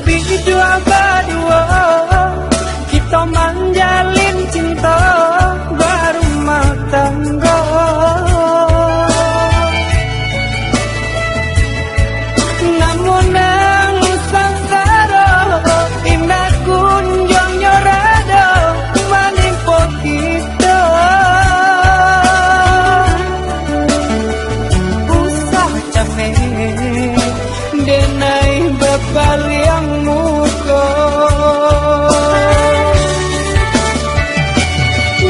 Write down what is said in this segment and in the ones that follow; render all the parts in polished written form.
dua berdua kita menjalin cinta berumah tangga. Namun nang sangsara indah kunjung nyorada menimpa kita. Usah capek denai bebaliang muka.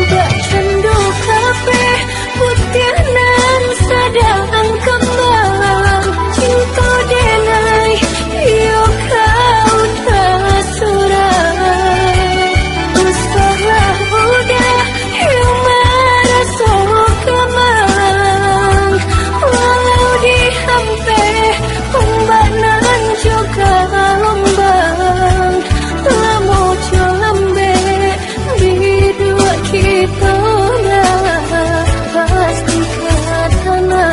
Bak cendu kape putih nan sadang kembang cinta denai yo kau tak surah. Usahlah udah yo merasa kemang walau dihampe ombak nan juga lombang lamu colambe bidua kita dah pasti katana.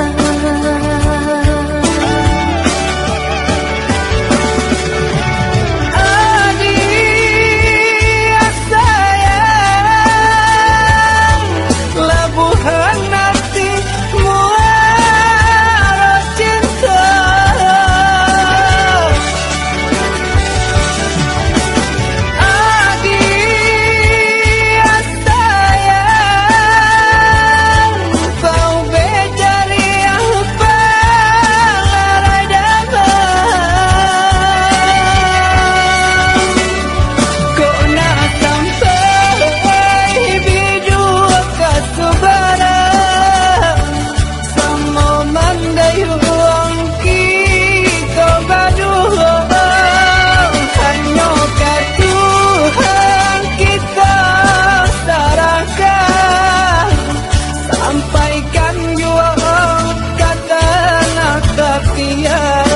Adik sayang labuhan hati muara cinta. Adik sayang kau becari apa larai damai. Kau nak sampai bidua kasubara sama mandai uang kita berdua. Hanya ke Tuhan kita serahkan sampaikan jua kata nak kepian.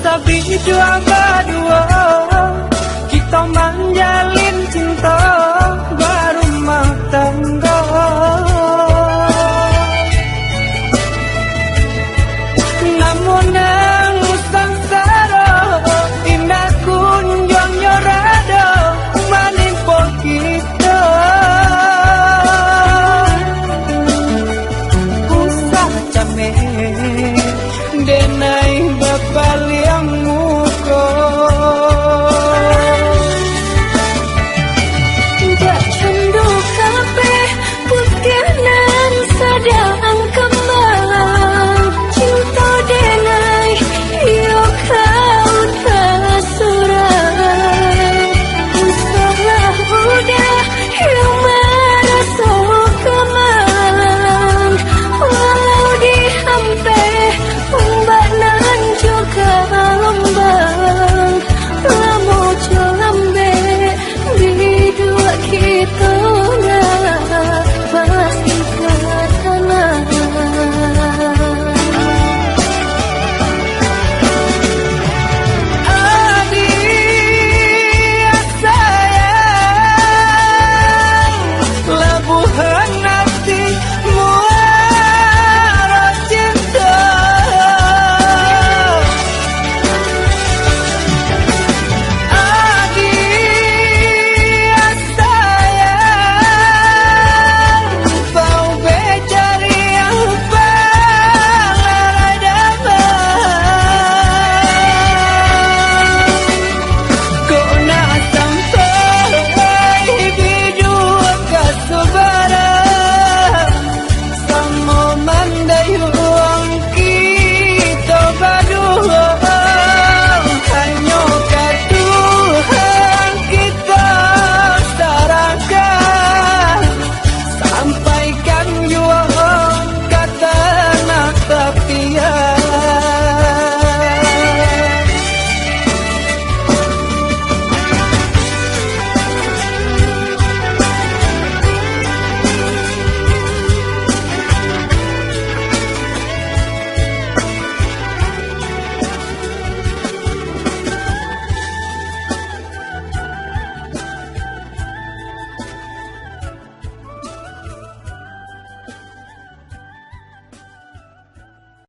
Sabi dua berdua